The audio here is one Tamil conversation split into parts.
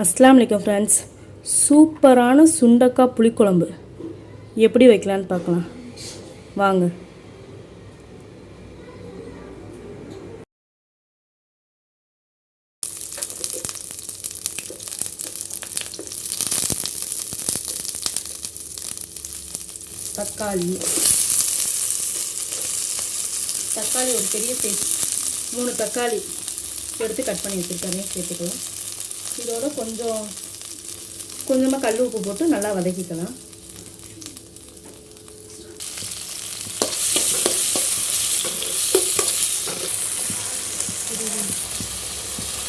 அஸ்ஸலாமு அலைக்கும் ஃப்ரெண்ட்ஸ். சூப்பரான சுண்டக்காய் புளிக்குழம்பு எப்படி வைக்கலான்னு பார்க்கலாம் வாங்க. தக்காளி ஒரு பெரிய சைஸ் 3 தக்காளி எடுத்து கட் பண்ணி வச்சுருக்கேன், சேர்த்துக்கலாம். இதோட கொஞ்சமாக கல் உப்பு போட்டு நல்லா வதக்கிக்கலாம்.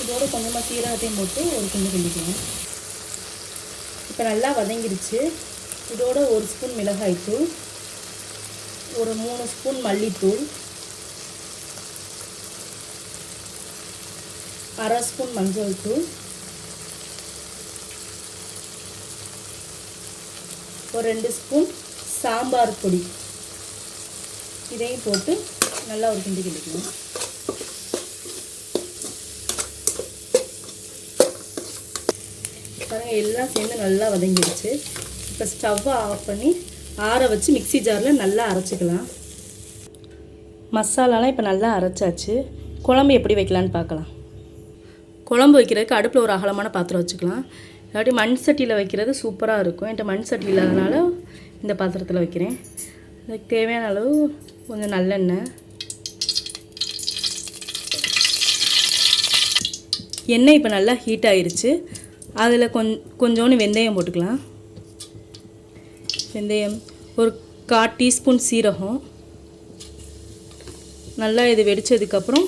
இதோட கொஞ்சமாக சீரகத்தையும் போட்டு ஒரு கிண்டு கிண்டிக்கலாம். இப்போ நல்லா வதங்கிடுச்சு. இதோட 1 ஸ்பூன் மிளகாய்த்தூள், ஒரு 3 ஸ்பூன் மல்லித்தூள், 1/2 ஸ்பூன் மஞ்சள் தூள், ஒரு 2 ஸ்பூன் சாம்பார் பொடி, இதையும் போட்டு நல்லா ஒரு கிண்டி கிண்டிக்கலாம். பாருங்கள், எல்லாம் சேர்ந்து நல்லா வதங்கிடுச்சு. இப்போ ஸ்டவ்வை ஆஃப் பண்ணி ஆற வச்சு மிக்ஸி ஜாரில் நல்லா அரைச்சிக்கலாம். மசாலாலாம் இப்போ நல்லா அரைச்சாச்சு. குழம்பு எப்படி வைக்கலான்னு பார்க்கலாம். குழம்பு வைக்கிறதுக்கு அடுப்பில் ஒரு அகலமான பாத்திரம் வச்சுக்கலாம். இல்லாட்டி மண் சட்டியில் வைக்கிறது சூப்பராக இருக்கும். என்கிட்ட மண் சட்டி இல்லாதனால இந்த பாத்திரத்தில் வைக்கிறேன். அதுக்கு தேவையான அளவு கொஞ்சம் நல்லெண்ணெய், எண்ணெய் இப்போ நல்லா ஹீட் ஆகிருச்சு. அதில் கொஞ்சோண்டு வெந்தயம் போட்டுக்கலாம். வெந்தயம், ஒரு 1/4 டீஸ்பூன் சீரகம். நல்லா இது வெடித்ததுக்கப்புறம்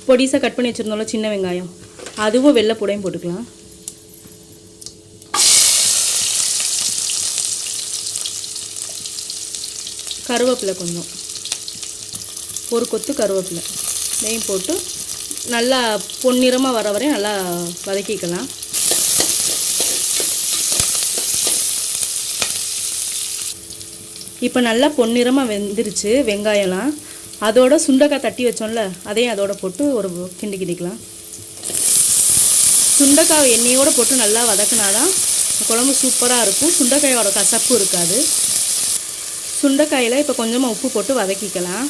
பொடிசாக கட் பண்ணி வச்சுருந்தோம்ல சின்ன வெங்காயம், அதுவும் வெள்ளைப்பூடையும் போட்டுக்கலாம். கருவேப்பிலை கொஞ்சம், ஒரு கொத்து கருவேப்பிலை, இதையும் போட்டு நல்லா பொன்னிறமாக வர வரையும் நல்லா வதக்கிக்கலாம். இப்போ நல்லா பொன்னிறமாக வெந்துருச்சு வெங்காயம்லாம். அதோட சுண்டக்காய் தட்டி வச்சோம்ல, அதையும் அதோட போட்டு ஒரு கிண்டி கிண்டிக்கலாம். சுண்டைக்காய் எண்ணெயோடு போட்டு நல்லா வதக்கினாதான் குழம்பு சூப்பராக இருக்கும். சுண்டைக்காயோட கசப்பு இருக்காது. சுண்டைக்காயில் இப்போ கொஞ்சமாக உப்பு போட்டு வதக்கிக்கலாம்.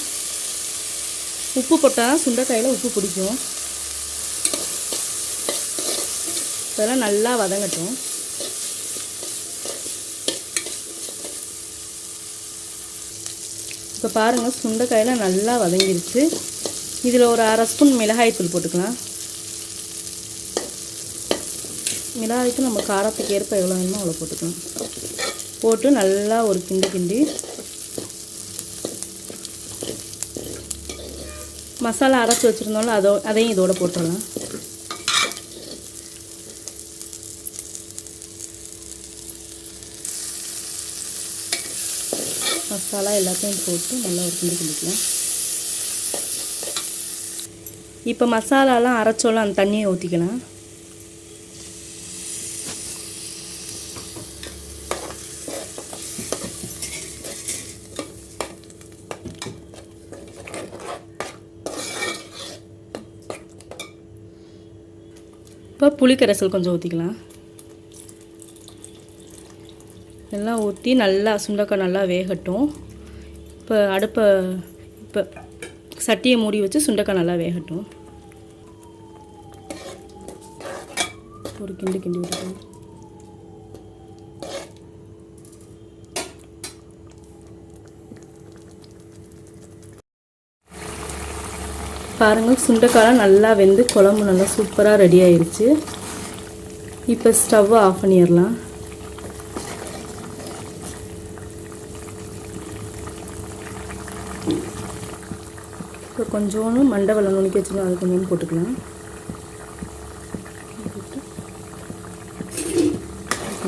உப்பு போட்டால் சுண்டைக்காயில் உப்பு பிடிக்கும். இதெல்லாம் நல்லா வதங்கட்டும். இப்போ பாருங்கள், சுண்டைக்காயில் நல்லா வதங்கிடுச்சு. இதில் ஒரு 1/2 ஸ்பூன் மிளகாய்த்தூள் போட்டுக்கலாம். மிளகாய்த்தூள் நம்ம காரத்துக்கு ஏற்ப எவ்வளோ வேணுமோ அவ்வளோ போட்டுக்கலாம். போட்டு நல்லா ஒரு கிண்டி கிண்டி மசாலா அரைச்சி வச்சுருந்தோம்ல அதையும் இதோட போட்டுடலாம். மசாலா எல்லாத்தையும் போட்டு நல்லா ஒரு கிண்டி கிண்டிக்கலாம். இப்போ மசாலாலாம் அரைச்சோலாம் அந்த தண்ணியை ஊற்றிக்கலாம். இப்போ புளிக்கரைசல் கொஞ்சம் ஊற்றிக்கலாம். எல்லாம் ஊற்றி நல்லா சுண்டக்காய் நல்லா வேகட்டும். இப்போ சட்டியை மூடி வச்சு சுண்டக்காய் நல்லா வேகட்டும். ஒரு கிண்டி கிண்டி விட்டுக்கலாம். பாருங்கள், சுண்டைக்காய் நல்லா வெந்து குழம்பு நல்லா சூப்பராக ரெடி ஆயிடுச்சு. இப்போ ஸ்டவ்வை ஆஃப் பண்ணிடலாம். இப்போ கொஞ்சோண்டு மண்டை வெல்லம் நுணுக்கி வச்சுக்கலாம், அது கொஞ்சோண்டு போட்டுக்கலாம்.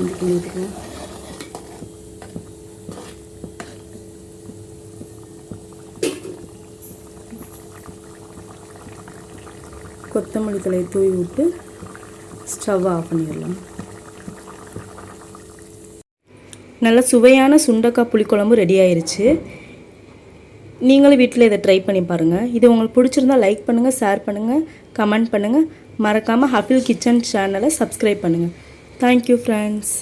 ஊற்றிக்கலாம். கொத்தமல்லி தழையை தூவி விட்டு ஸ்டவ்வை ஆஃப் பண்ணிடலாம். நல்ல சுவையான சுண்டக்காய் புளிக்குழம்பு ரெடி ஆயிடுச்சு. நீங்களும் வீட்டில் இதை ட்ரை பண்ணி பாருங்கள். இது உங்களுக்கு பிடிச்சிருந்தால் லைக் பண்ணுங்கள், ஷேர் பண்ணுங்கள், கமெண்ட் பண்ணுங்கள். மறக்காமல் ஹஃபில் கிச்சன் சேனலை சப்ஸ்கிரைப் பண்ணுங்கள். Thank you friends.